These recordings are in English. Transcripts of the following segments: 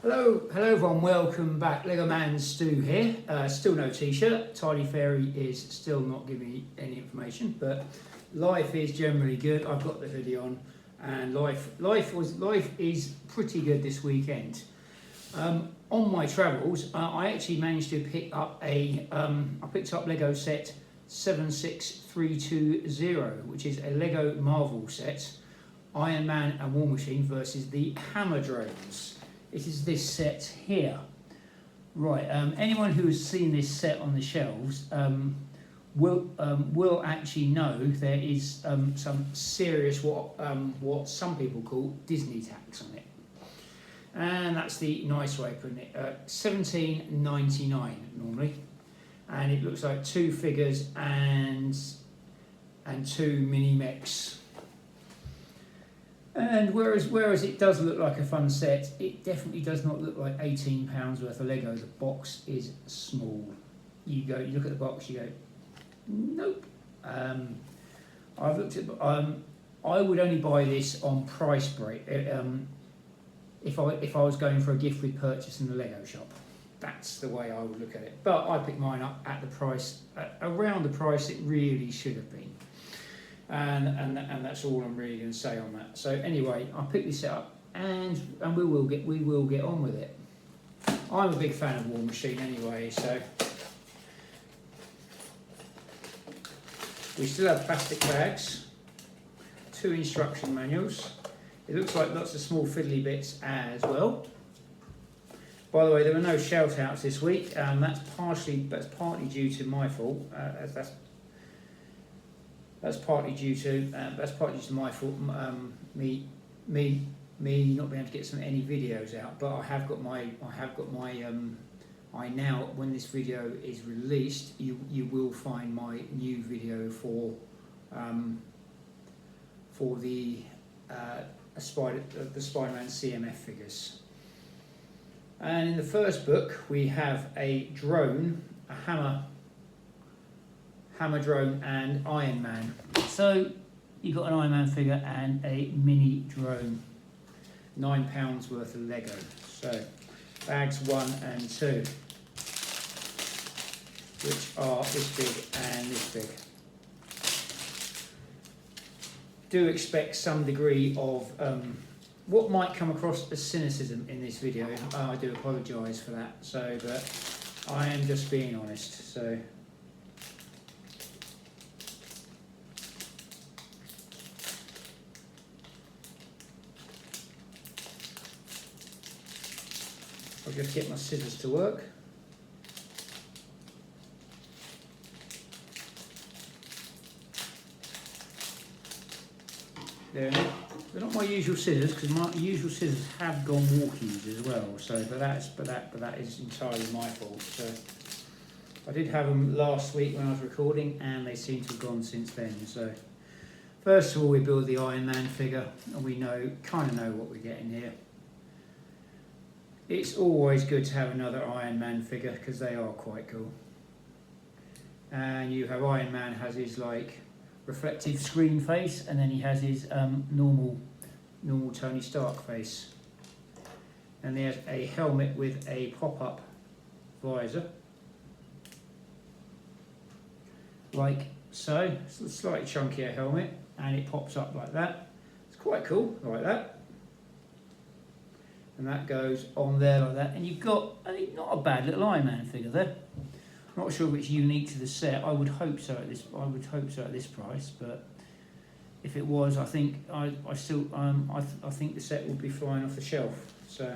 Hello everyone, welcome back. Lego Man Stu here. Still no t-shirt. Tidy Fairy is still not giving me any information, but life is generally good. I've got the hoodie on, and life is pretty good this weekend. On my travels, I actually managed to pick up I picked up Lego set 76320, which is a Lego Marvel set, Iron Man and War Machine versus the Hammer Drones. It is this set here. Right, anyone who has seen this set on the shelves will actually know there is some serious what some people call Disney tax on it. And that's the nice way of putting it. $17.99 normally. And it looks like two figures and two mini mechs. And whereas it does look like a fun set, it definitely does not look like £18 worth of Lego. The box is small. You look at the box, you go, nope. I've looked at. I would only buy this on Price Break if I was going for a gift with purchase in the Lego shop. That's the way I would look at it. But I picked mine up at the price, around the price it really should have been. And that's all I'm really going to say on that. So anyway, I picked this up, and we will get on with it. I'm a big fan of War Machine anyway, so we still have plastic bags, 2 instruction manuals. It looks like lots of small fiddly bits as well. By the way, there were no shout outs this week. That's partly due to my fault. That's partly due to my fault. Me not being able to get any videos out. But I have got my now, when this video is released, you will find my new video for the Spider-Man CMF figures. And in the first book, we have a drone, a hammer drone, and Iron Man. So you've got an Iron Man figure and a mini drone. £9 worth of Lego. So bags 1 and 2, which are this big and this big. Do expect some degree of what might come across as cynicism in this video. I do apologise for that. So, but I am just being honest. So. I'll just get my scissors to work. They're not my usual scissors, because my usual scissors have gone walkies as well. So, but that is entirely my fault. So, I did have them last week when I was recording, and they seem to have gone since then. So, first of all, we build the Iron Man figure, and we kind of know what we're getting here. It's always good to have another Iron Man figure because they are quite cool. And you have Iron Man has his like reflective screen face, and then he has his normal Tony Stark face. And there's a helmet with a pop-up visor, like so. It's a slightly chunkier helmet, and it pops up like that. It's quite cool, like that. And that goes on there like that, and you've got not a bad little Iron Man figure there. Not sure if it's unique to the set. I would hope so at this price, but if it was, I think I think the set would be flying off the shelf. So,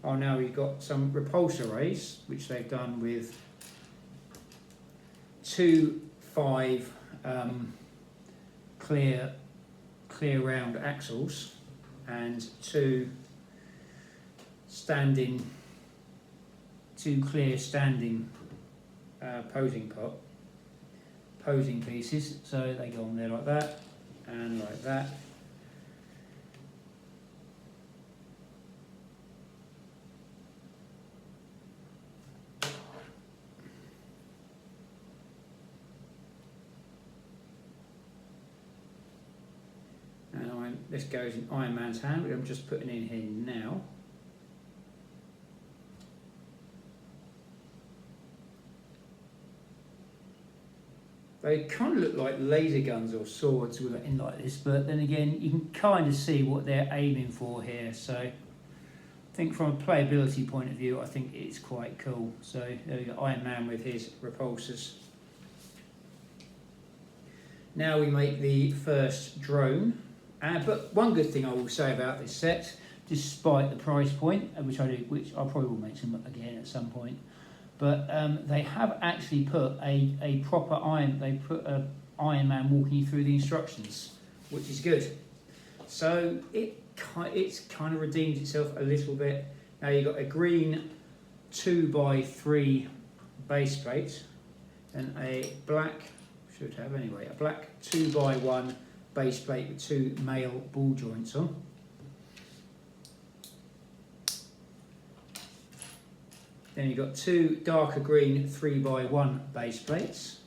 now we've got some repulsor rays, which they've done with 2 5 clear round axles and 2 clear standing posing pieces. So they go on there like that and like that. And this goes in Iron Man's hand, which I'm just putting in here now. They kind of look like laser guns or swords with it in like this, but then again, you can kind of see what they're aiming for here. So I think from a playability point of view, I think it's quite cool. So there we go, Iron Man with his repulsors. Now we make the first drone. But one good thing I will say about this set, despite the price point, which I probably will mention again at some point, but they have actually put a proper Iron Man walking you through the instructions, which is good. So it's kind of redeemed itself a little bit. Now you've got a green 2x3 base plate and a black, should have anyway, a black 2x1 base plate with 2 male ball joints on. Then you've got 2 darker green 3x1 base plates,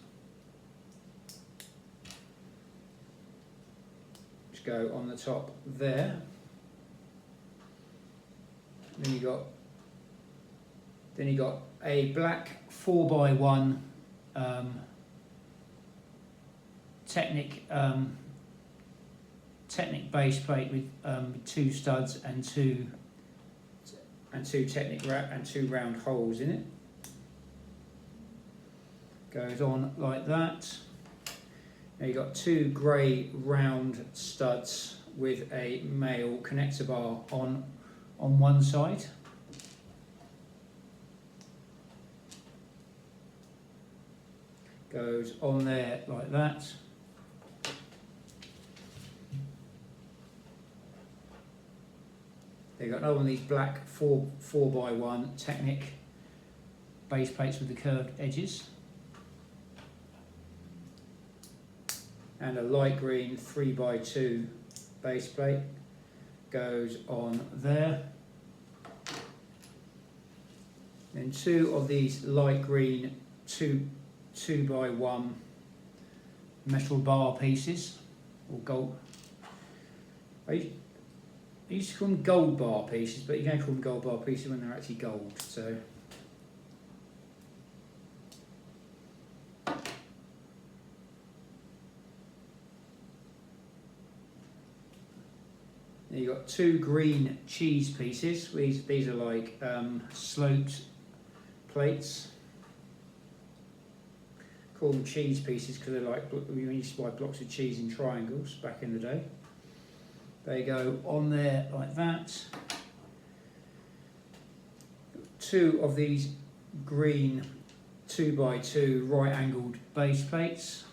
which go on the top there. Then you got a black 4x1 Technic base plate with 2 studs and two Technic and 2 round holes in it. Goes on like that. Now you've got 2 grey round studs with a male connector bar on one side. Goes on there like that. You've got another one of these black 4x1 Technic base plates with the curved edges. And a light green 3x2 base plate goes on there. Then 2 of these light green 2x1 metal bar pieces, or gold. I used to call them gold bar pieces, but you can't call them gold bar pieces when they're actually gold. So then you've got 2 green cheese pieces. These are like sloped plates. Call them cheese pieces because they're like, we used to buy blocks of cheese in triangles back in the day. They go on there like that. 2 of these green 2x2 right angled base plates.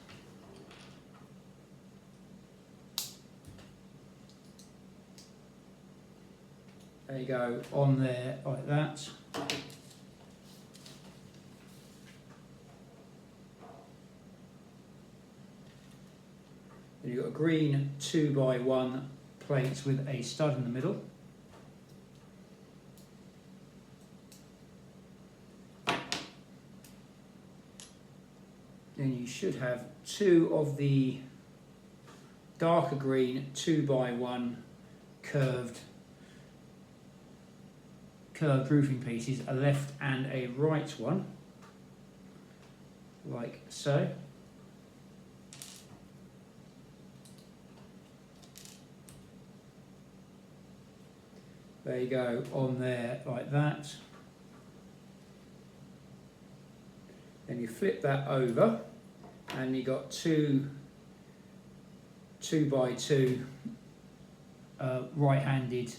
They go on there like that. Then you've got a green 2x1 plates with a stud in the middle. Then you should have 2 of the darker green 2x1 curved roofing pieces, a left and a right one, like so. There you go, on there like that. Then you flip that over and you got 2 2x2 right-handed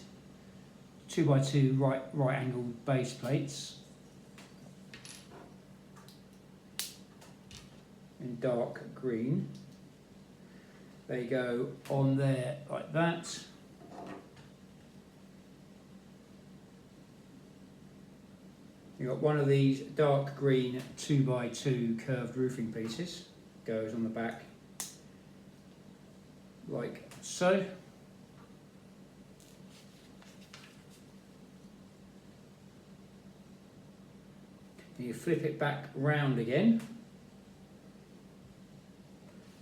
2x2 right angled base plates in dark green. They go on there like that. You've got one of these dark green 2x2 curved roofing pieces, goes on the back like so. You flip it back round again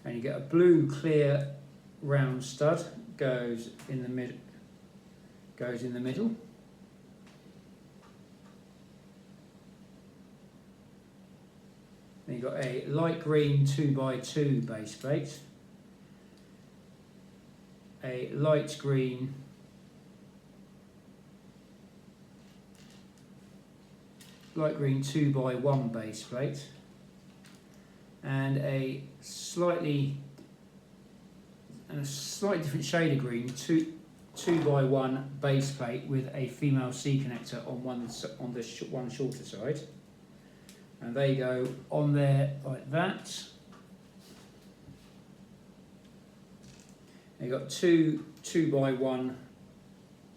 and you get a blue clear round stud, goes in the middle. Then you you've got a light green 2x2 base plate, a light green light green 2x1 base plate, and a slightly different shade of green 2x1 base plate with a female C connector on one shorter side, and they go on there like that. You've got two 2x1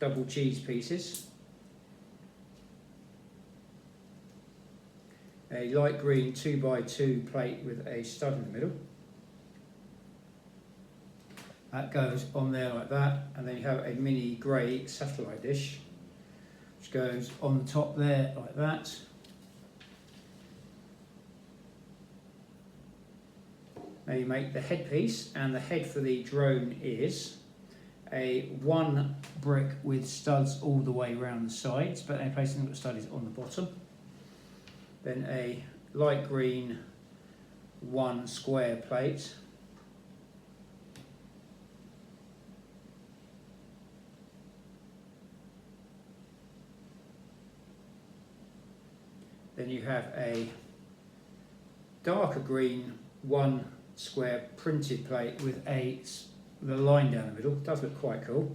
double cheese pieces, a light green 2x2 plate with a stud in the middle. That goes on there like that, and then you have a mini grey satellite dish which goes on the top there like that. Now you make the headpiece, and the head for the drone is a one brick with studs all the way around the sides, but they're placing the stud is on the bottom. Then a light green one square plate, then you have a darker green one square printed plate with the line down the middle. It does look quite cool.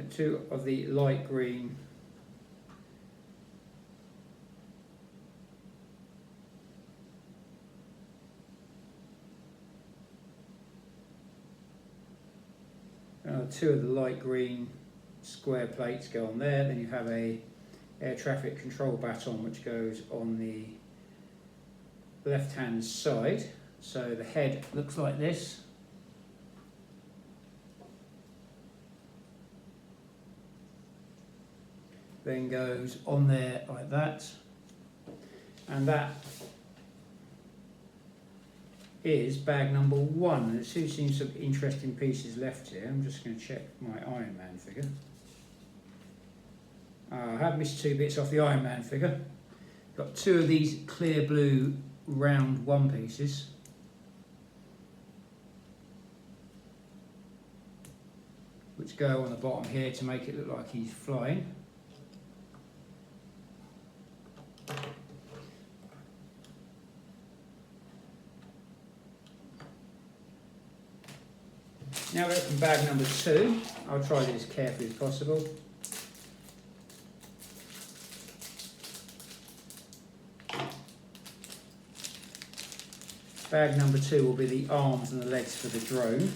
Two of the light green square plates go on there. Then you have a air traffic control baton which goes on the left hand side. So the head looks like this. Then goes on there like that, and that is bag number 1. There seems some interesting pieces left here. I'm just going to check my Iron Man figure. I have missed 2 bits off the Iron Man figure. Got 2 of these clear blue round 1 pieces. Which go on the bottom here to make it look like he's flying. Now we open bag number 2. I'll try this as carefully as possible. Bag number 2 will be the arms and the legs for the drone.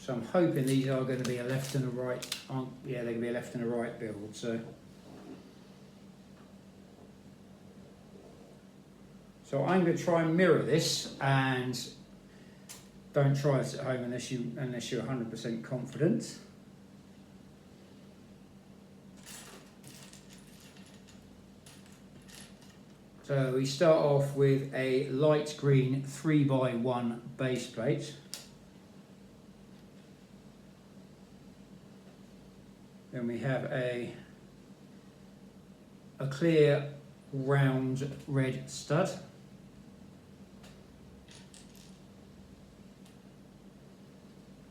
So I'm hoping these are going to be a left and a right. Yeah, they're going to be a left and a right build. So I'm going to try and mirror this, and don't try this at home unless you're 100% confident. So we start off with a light green 3x1 base plate. Then we have a clear round red stud.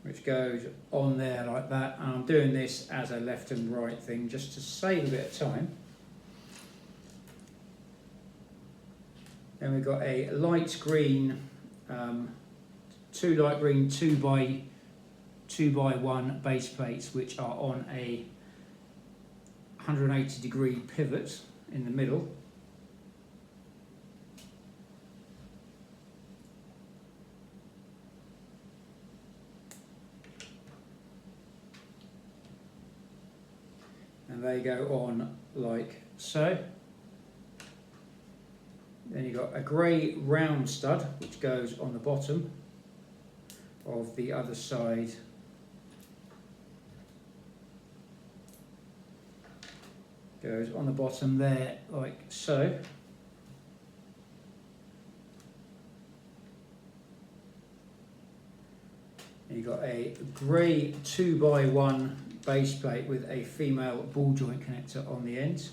Which goes on there like that, and I'm doing this as a left and right thing just to save a bit of time. Then we've got a light green, 2 light green 2x1 base plates which are on a 180 degree pivot in the middle. And they go on like so. Then you've got a grey round stud which goes on the bottom of the other side. Goes on the bottom there like so. And you've got a grey 2x1 base plate with a female ball joint connector on the end.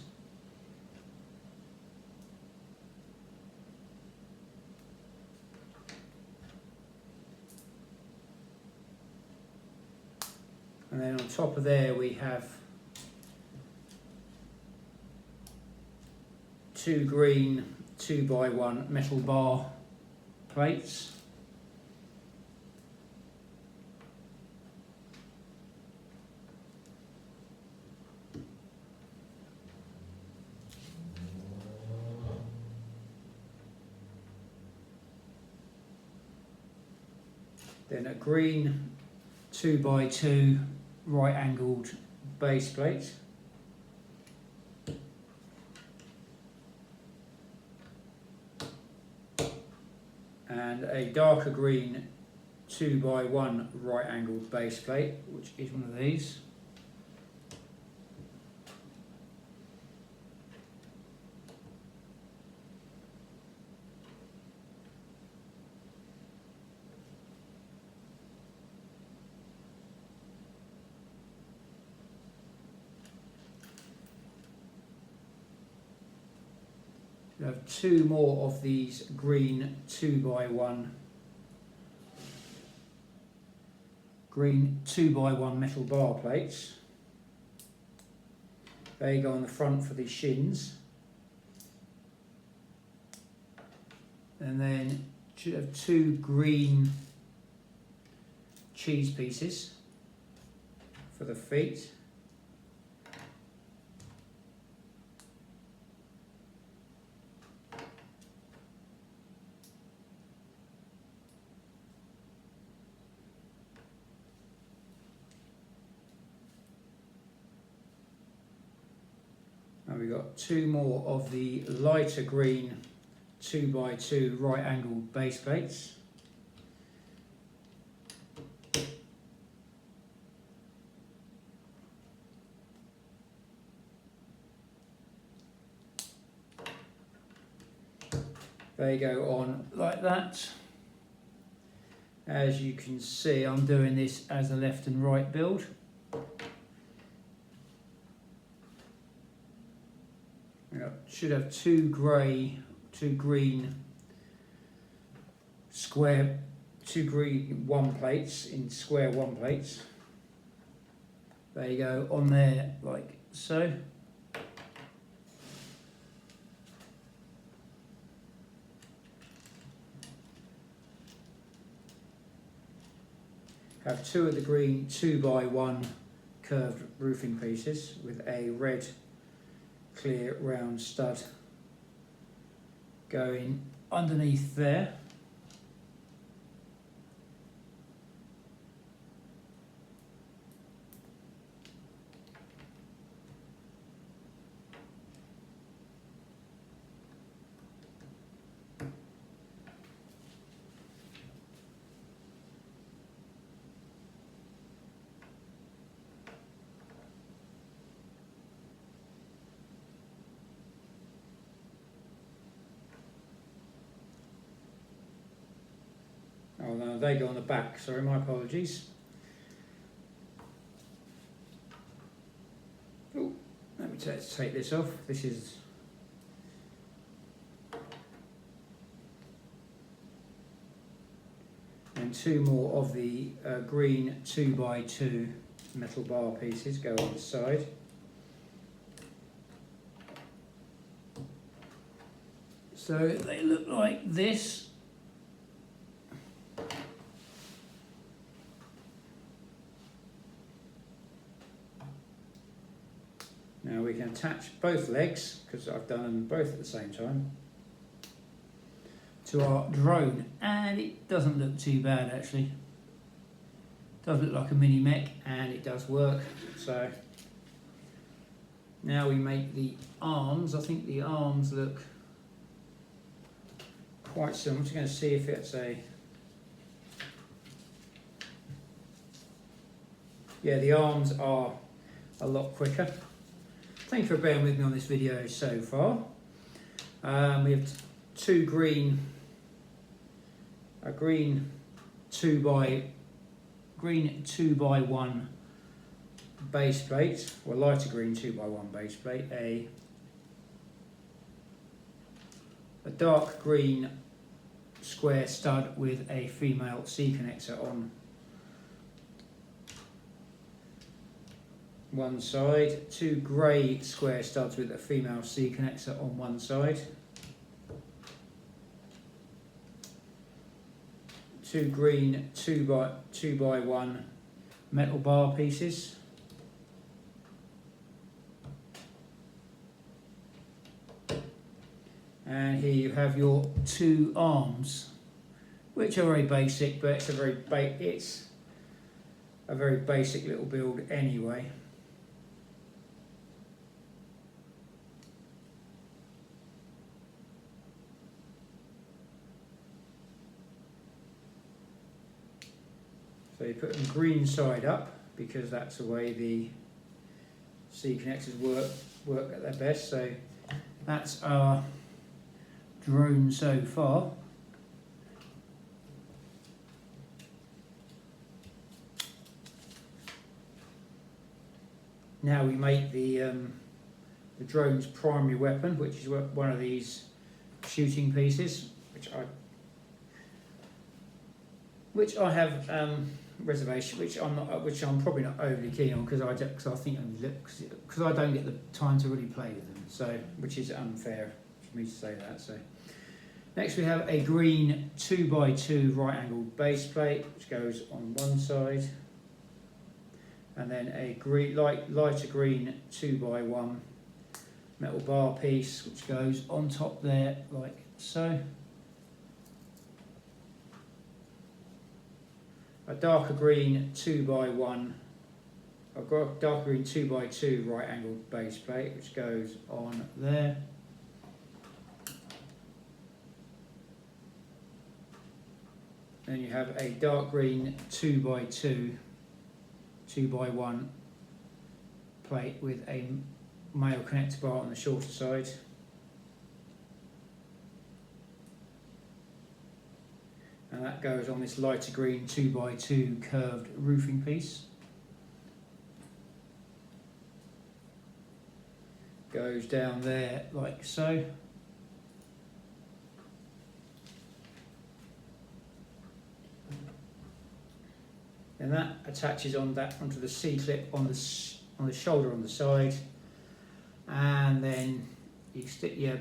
And then on top of there we have 2 green 2x1 metal bar plates. Then a green 2x2 right angled base plate. And a darker green 2x1 right angled base plate, which is one of these. We have 2 more of these green 2x1 metal bar plates. They go on the front for the shins. And then should have 2 green cheese pieces for the feet. And we've got 2 more of the lighter green 2x2 right angled base plates. They go on like that. As you can see, I'm doing this as a left and right build. Should have 2 green square, 2 green 1 plates in square 1 plates. There you go, on there like so. Have 2 of the green 2x1 curved roofing pieces with a red clear round stud going underneath there. Oh no, they go on the back, sorry, my apologies. Oh, let me take this off. This is and 2 more of the green 2x2 metal bar pieces go on the side. So they look like this. Now we can attach both legs, because I've done them both at the same time, to our drone, and it doesn't look too bad actually. It does look like a mini mech and it does work. So now we make the arms. I think the arms look quite similar. I'm just going to see if it's a... Yeah, the arms are a lot quicker. Thank you for bearing with me on this video so far. We have 2 green 2x1 base plate, or lighter green 2x1 base plate, a dark green square stud with a female C connector on one side, 2 grey square studs with a female C connector on one side, 2 green 2x1 metal bar pieces, and here you have your 2 arms, which are very basic, but it's a very basic little build anyway. So you put them green side up because that's the way the C connectors work at their best. So that's our drone so far. Now we make the drone's primary weapon, which is one of these shooting pieces, which I have reservation, which I'm probably not overly keen on because I think because I don't get the time to really play with them. So, which is unfair for me to say that. So, next we have a green 2x2 right-angled base plate, which goes on one side, and then a lighter green 2x1 metal bar piece, which goes on top there like so. A darker green 2x1, I've got a darker green 2x2 right angled base plate which goes on there. Then you have a dark green 2x2, 2x1 plate with a male connector bar on the shorter side. And that goes on this lighter green 2x2 curved roofing piece. Goes down there like so. And that attaches onto the C-clip on the shoulder on the side. And then you stick your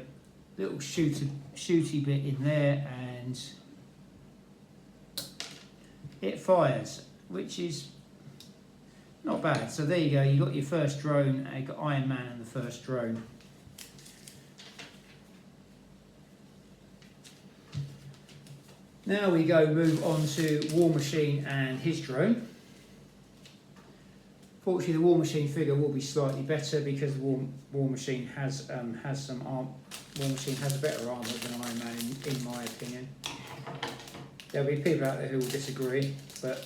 little shooty bit in there and it fires, which is not bad. So there you go, you got your first drone, you got Iron Man and the first drone. Now we move on to War Machine and his drone. Fortunately, the War Machine figure will be slightly better because the War Machine has some arm. War Machine has a better armour than Iron Man, in my opinion. There'll be people out there who will disagree, but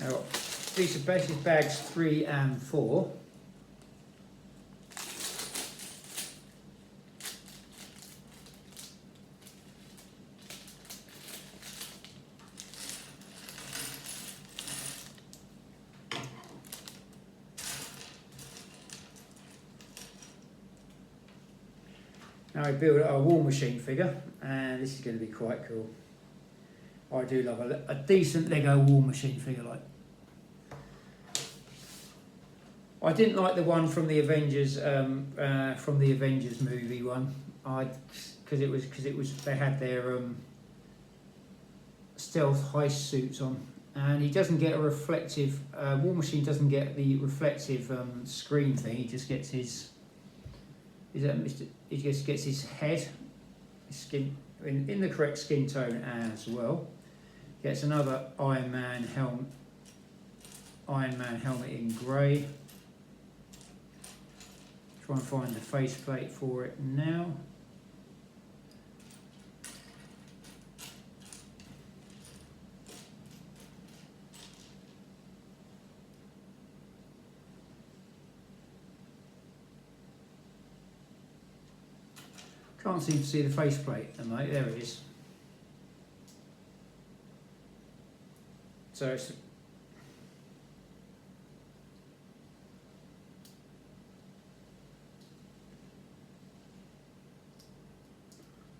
now these are basically bags 3 and 4. Now I built a War Machine figure, and this is going to be quite cool. I do love a decent Lego War Machine figure. Like, I didn't like the one from the Avengers movie one. Because they had their stealth heist suits on, and he doesn't get a reflective. War Machine doesn't get the reflective screen thing. He just gets his. He just gets his head, his skin in the correct skin tone as well. Gets another Iron Man helmet in grey. Try and find the faceplate for it now. Can't seem to see the faceplate, mate. There it is. So it's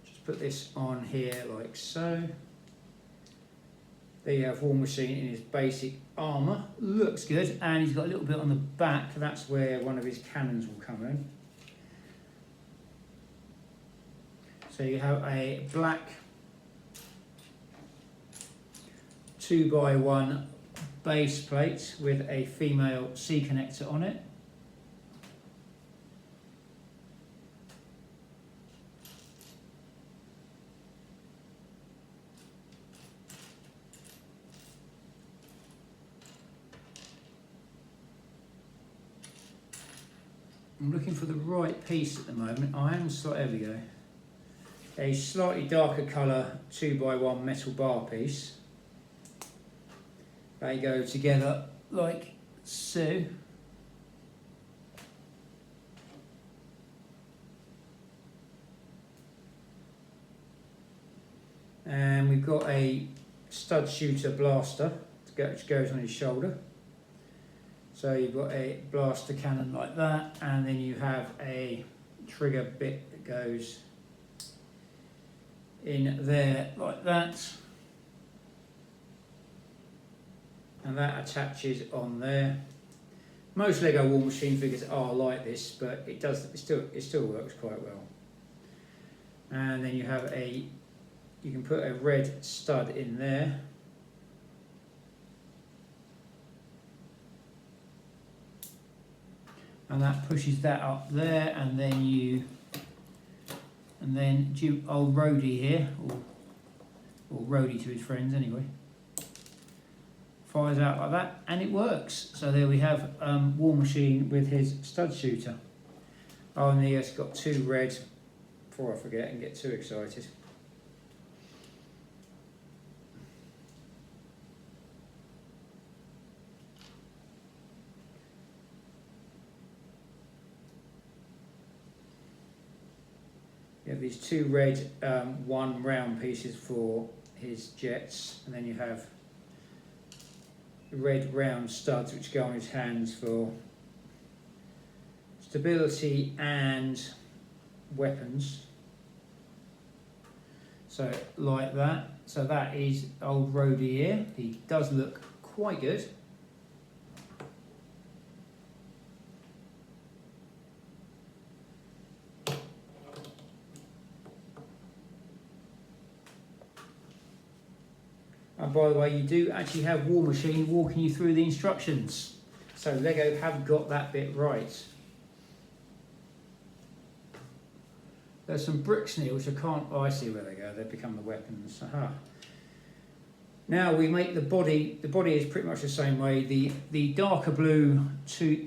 just put this on here like so. There you have War Machine in his basic armour. Looks good, and he's got a little bit on the back. That's where one of his cannons will come in. So you have a black 2x1 base plate with a female C connector on it. I'm looking for the right piece at the moment. There we go. A slightly darker colour 2x1 metal bar piece. They go together like so. And we've got a stud shooter blaster which goes on his shoulder. So you've got a blaster cannon like that, and then you have a trigger bit that goes in there like that. And that attaches on there. Most Lego War Machine figures are like this, but it still works quite well. And then you can put a red stud in there. And that pushes that up there, and then old Rhodey here, or Rhodey to his friends anyway, fires out like that, and it works. So there we have War Machine with his stud shooter. Oh, and he's got two red, before I forget and get too excited. You have these two red one round pieces for his jets, and then you have red round studs which go on his hands for stability and weapons. So like that. So that is old Rhodey here. He does look quite good. And by the way, you do actually have War Machine walking you through the instructions. So Lego have got that bit right. There's some bricks here which I can't... Oh, I see where they go. They become the weapons. Aha. Now we make the body. The body is pretty much the same way. The darker blue,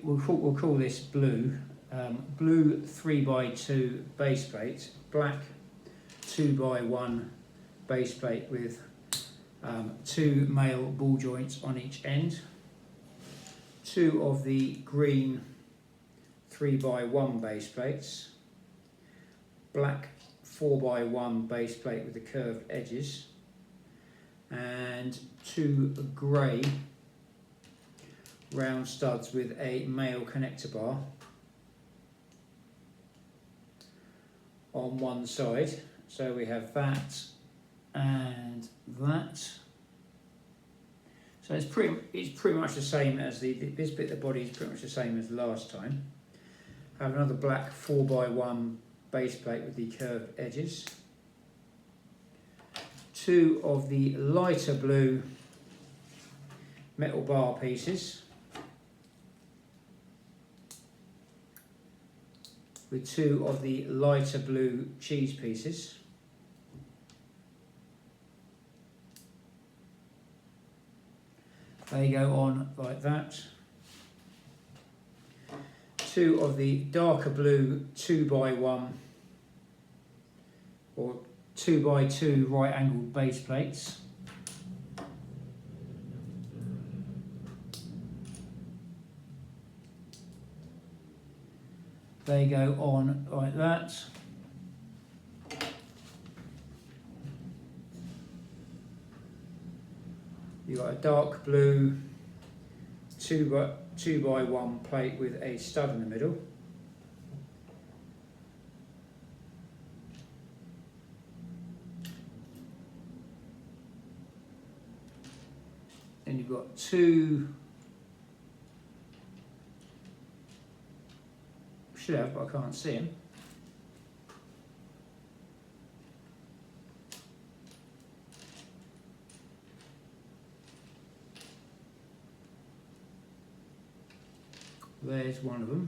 we'll call this blue. Blue 3x2 base plate. Black 2x1 base plate with two male ball joints on each end, two of the green 3x1 base plates, black 4x1 base plate with the curved edges, and two grey round studs with a male connector bar on one side. So we have that and that. So it's pretty much the same as this bit of the body is pretty much the same as last time. I have another black 4x1 base plate with the curved edges. Two of the lighter blue metal bar pieces with two of the lighter blue cheese pieces. They go on like that. Two of the darker blue 2x1 or 2x2 right angled base plates. They go on like that. You've got a dark blue 2x1 plate with a stud in the middle. Then you've got two, should have, but I can't see them. There's one of them.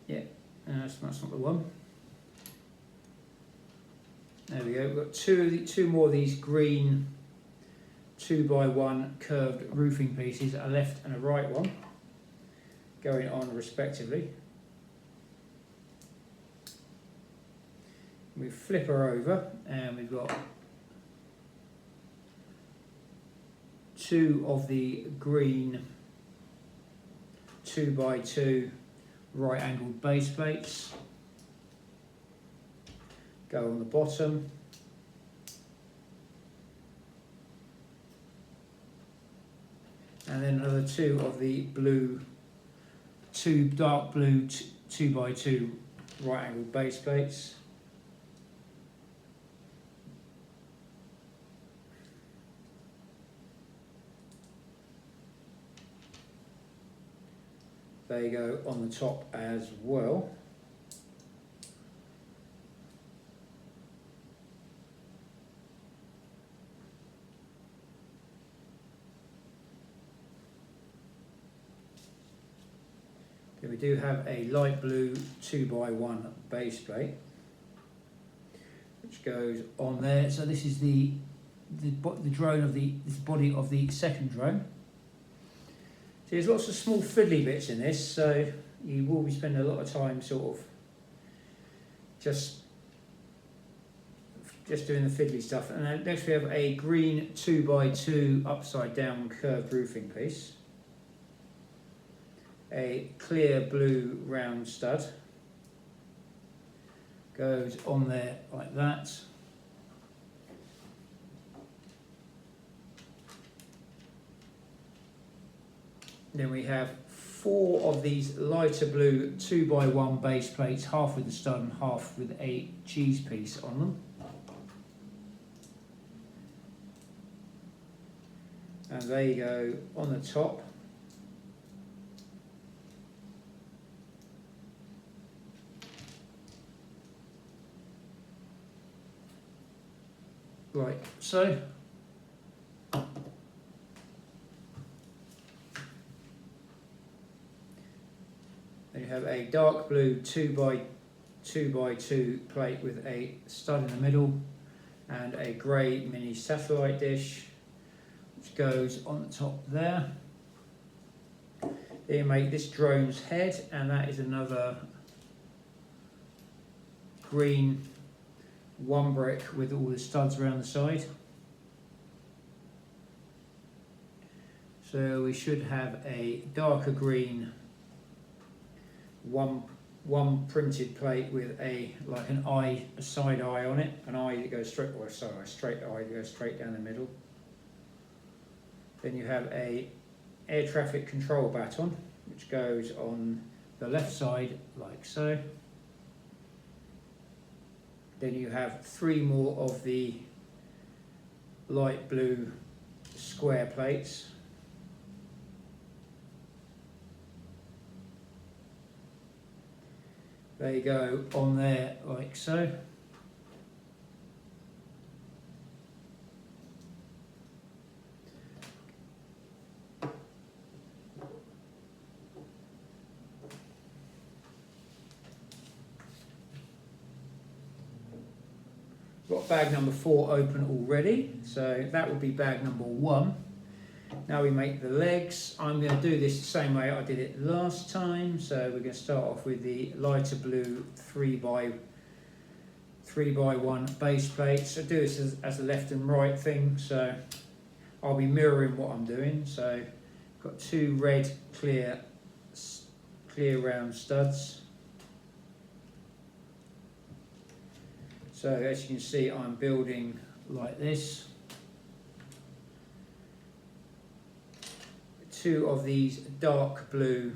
Yeah, that's not the one. There we go. We've got two more of these green 2x1 curved roofing pieces, a left and a right one, going on respectively. We flip her over and we've got two of the green 2x2 right angled base plates go on the bottom. And then another two of the dark blue 2x2 right angled base plates. They go on the top as well. Then we do have a light blue 2x1 base plate which goes on there. So this is the drone of this body of the second drone. So there's lots of small fiddly bits in this, so you will be spending a lot of time sort of just doing the fiddly stuff. And then next we have a green 2x2 upside down curved roofing piece, a clear blue round stud goes on there like that. Then we have four of these lighter blue 2x1 base plates, half with the stud and half with a cheese piece on them. And they go on the top. Right, so then you have a dark blue 2x2 plate with a stud in the middle and a grey mini satellite dish which goes on the top there. Then you make this drone's head, and that is another green one brick with all the studs around the side. So we should have a darker green one printed plate with a side eye on it, an eye that goes straight, or sorry, a straight eye that goes straight down the middle. Then you have a air traffic control baton which goes on the left side like so. Then you have three more of the light blue square plates. They go on there like so. Got bag number 4 open already, so that will be bag number 1. Now we make the legs. I'm going to do this the same way I did it last time. So we're going to start off with the lighter blue 3x1 base plates. I do this as a left and right thing, so I'll be mirroring what I'm doing. So got two red clear round studs. So as you can see, I'm building like this. 2 of these dark blue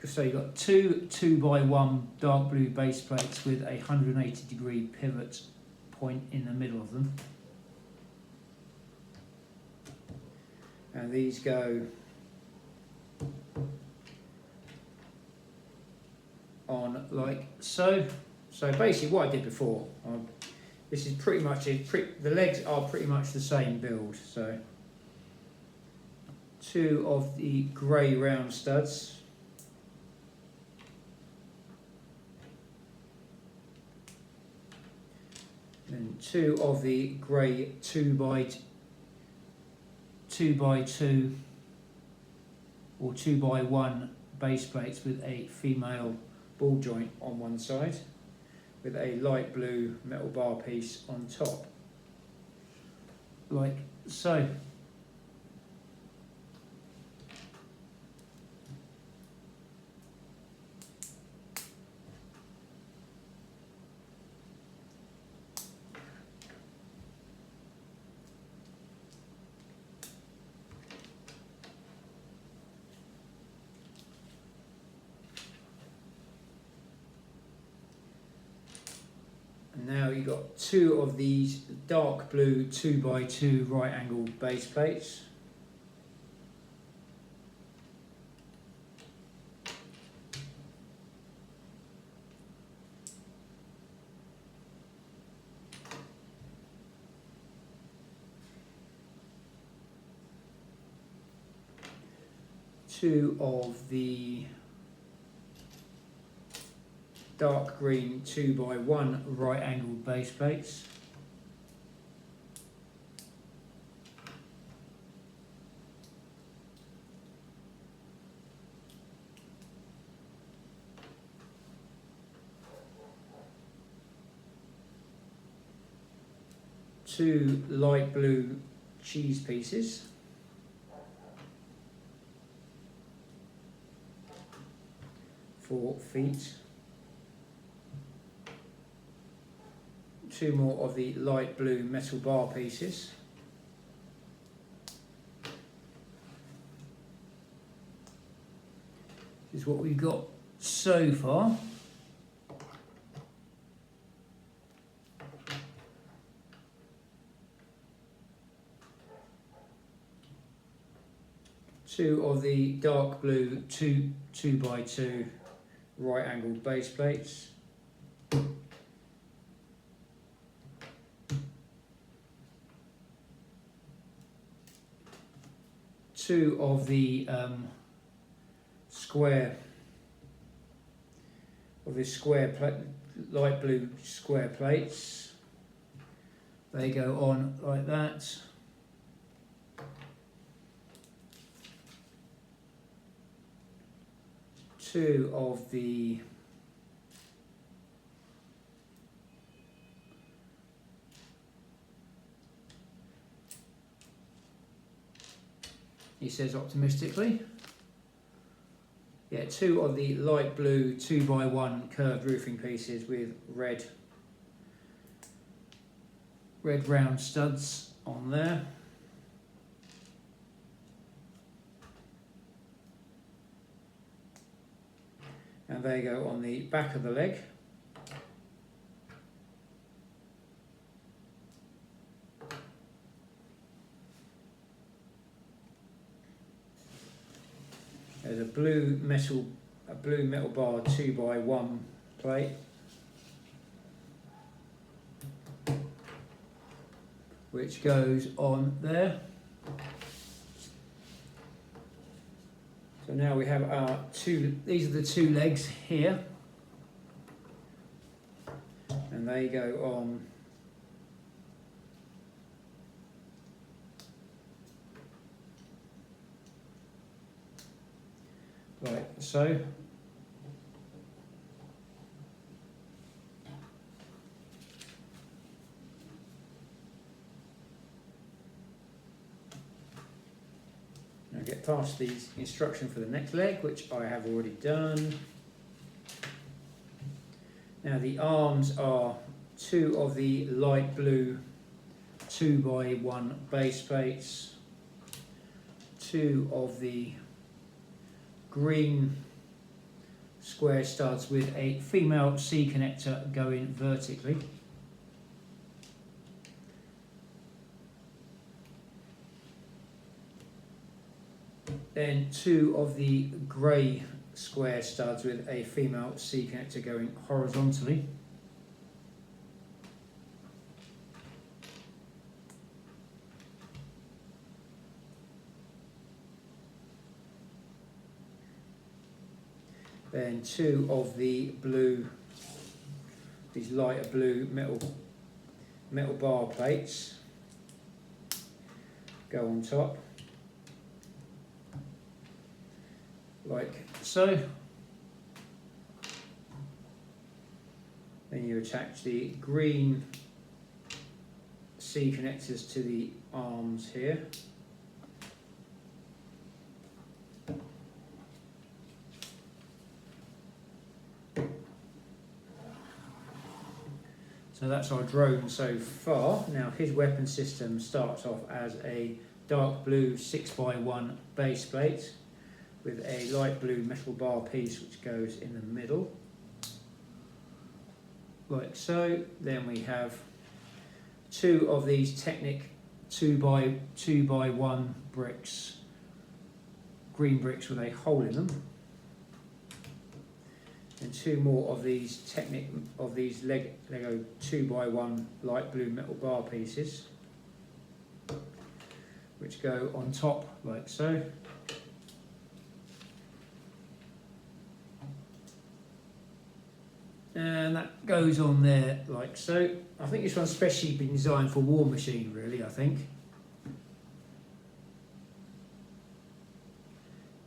so you've got two 2x1 dark blue base plates with a 180-degree pivot point in the middle of them, and these go on like so. So basically what I did before, this is pretty much it. The legs are pretty much the same build. So 2 of the grey round studs, and 2 of the grey 2x2 or 2x1 base plates with a female ball joint on one side, with a light blue metal bar piece on top, like so. And now you've got 2 of these dark blue 2x2 right angled base plates. Two of the dark green 2x1 right angled base plates. Two light blue cheese pieces. For feet. 2 more of the light blue metal bar pieces. This is what we've got so far. Two of the dark blue 2x2 right angled base plates. Two of the light blue square plates. They go on like that. Two of the he says optimistically. Yeah, 2 of the light blue 2x1 curved roofing pieces with red round studs on there. And they go on the back of the leg. There's a blue metal bar 2x1 plate. Which goes on there. So now we have our these are the 2 legs here. And they go on like so. Now get past the instruction for the next leg, which I have already done. Now the arms are 2 of the light blue 2x1 base plates, 2 of the green square studs with a female C connector going vertically. Then 2 of the grey square studs with a female C connector going horizontally. Then 2 of the blue, these lighter blue metal bar plates go on top, like so. Then you attach the green C connectors to the arms here. So that's our drone so far. Now his weapon system starts off as a dark blue 6x1 base plate with a light blue metal bar piece which goes in the middle, like so. Then we have 2 of these Technic 2x1 bricks, green bricks with a hole in them, and 2 more of these Technic Lego 2x1 light blue metal bar pieces which go on top like so. And that goes on there like so. I think this one's specially been designed for War Machine, really, I think.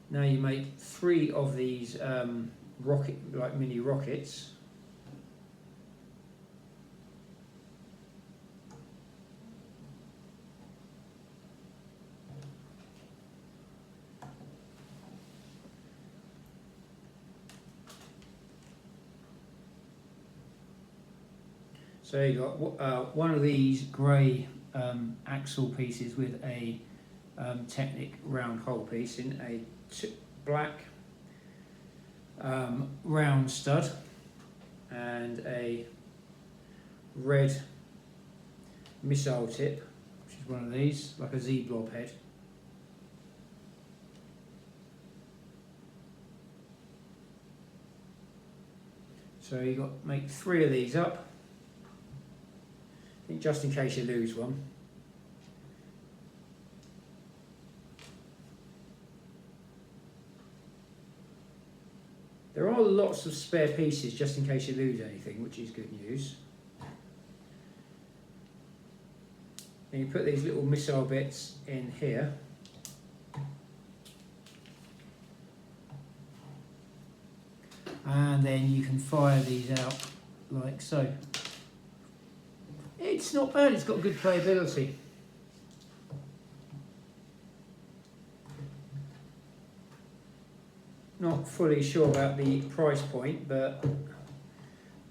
Now you make 3 of these mini rockets. So you got one of these grey axle pieces with a Technic round hole piece in, a black round stud, and a red missile tip, which is one of these, like a Z-blob head. So you got to make 3 of these up, I think, just in case you lose one. There are lots of spare pieces just in case you lose anything, which is good news. And you put these little missile bits in here. And then you can fire these out like so. It's not bad, it's got good playability. Not fully sure about the price point, but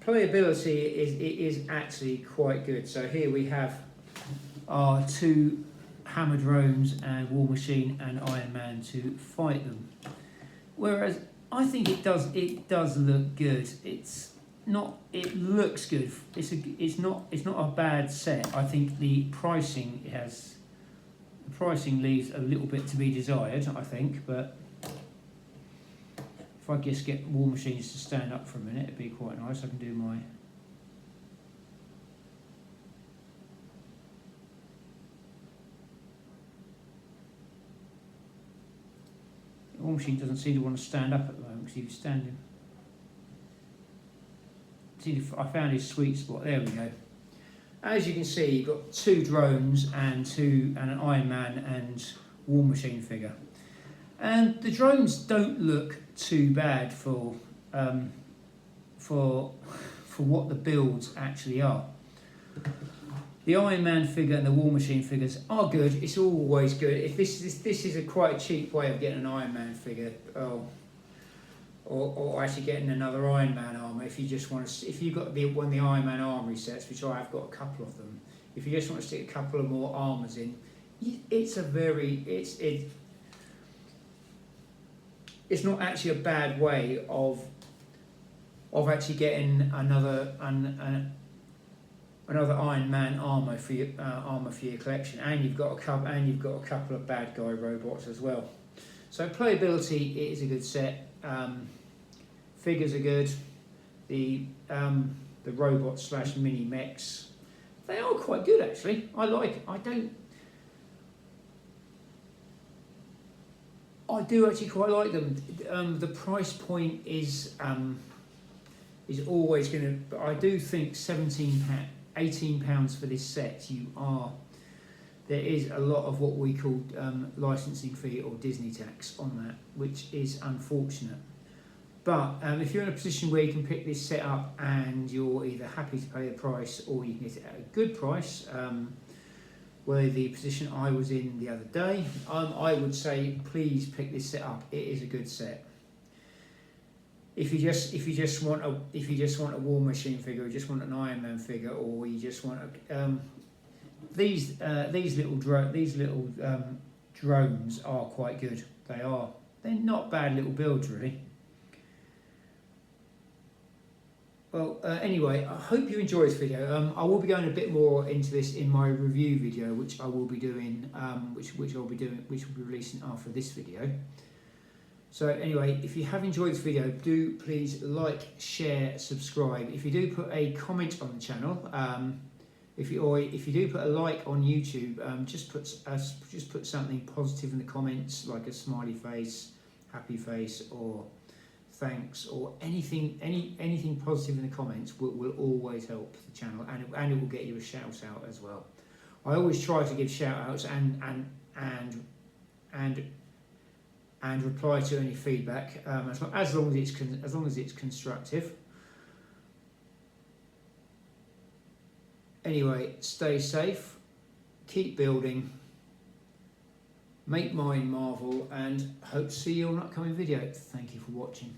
playability is actually quite good. So here we have our 2 Hammer drones and War Machine and Iron Man to fight them. Whereas I think it does look good. It looks good. It's not a bad set. I think the pricing leaves a little bit to be desired, I think, but if I just get War Machines to stand up for a minute, it'd be quite nice. I can do my... The War Machine doesn't seem to want to stand up at the moment because he was standing. See, I found his sweet spot. There we go. As you can see, you've got 2 drones and an Iron Man and War Machine figure. And the drones don't look too bad for what the builds actually are. The Iron Man figure and the War Machine figures are good. It's always good. If this is a quite cheap way of getting an Iron Man figure, or actually getting another Iron Man armor. If you just want to, if you've got one of the Iron Man armory sets, which I have got a couple of them. If you just want to stick a couple of more armors in, it's not actually a bad way of actually getting another Iron Man armor for your collection, and you've got a couple of bad guy robots as well. So playability, it is a good set. Figures are good. The robots / mini mechs, they are quite good actually. I do actually quite like them. The price point is always going to. I do think £18 for this set. There is a lot of what we call licensing fee or Disney tax on that, which is unfortunate. But if you're in a position where you can pick this set up and you're either happy to pay the price or you can get it at a good price, where the position I was in the other day, I would say please pick this set up. It is a good set. If you just want a War Machine figure, or just want an Iron Man figure, or you just want these little drones are quite good. They're not bad little builds really. Well, anyway, I hope you enjoyed this video. I will be going a bit more into this in my review video, which I will be doing, which will be releasing after this video. So anyway, if you have enjoyed this video, do please like, share, subscribe. If you do put a comment on the channel, if you do put a like on YouTube, just put something positive in the comments, like a smiley face, happy face, or thanks, or anything positive in the comments will always help the channel, and it will get you a shout out as well. I always try to give shout outs and reply to any feedback as long as it's constructive. Anyway, stay safe, keep building, make mine marvel, and hope to see you on an upcoming video. Thank you for watching.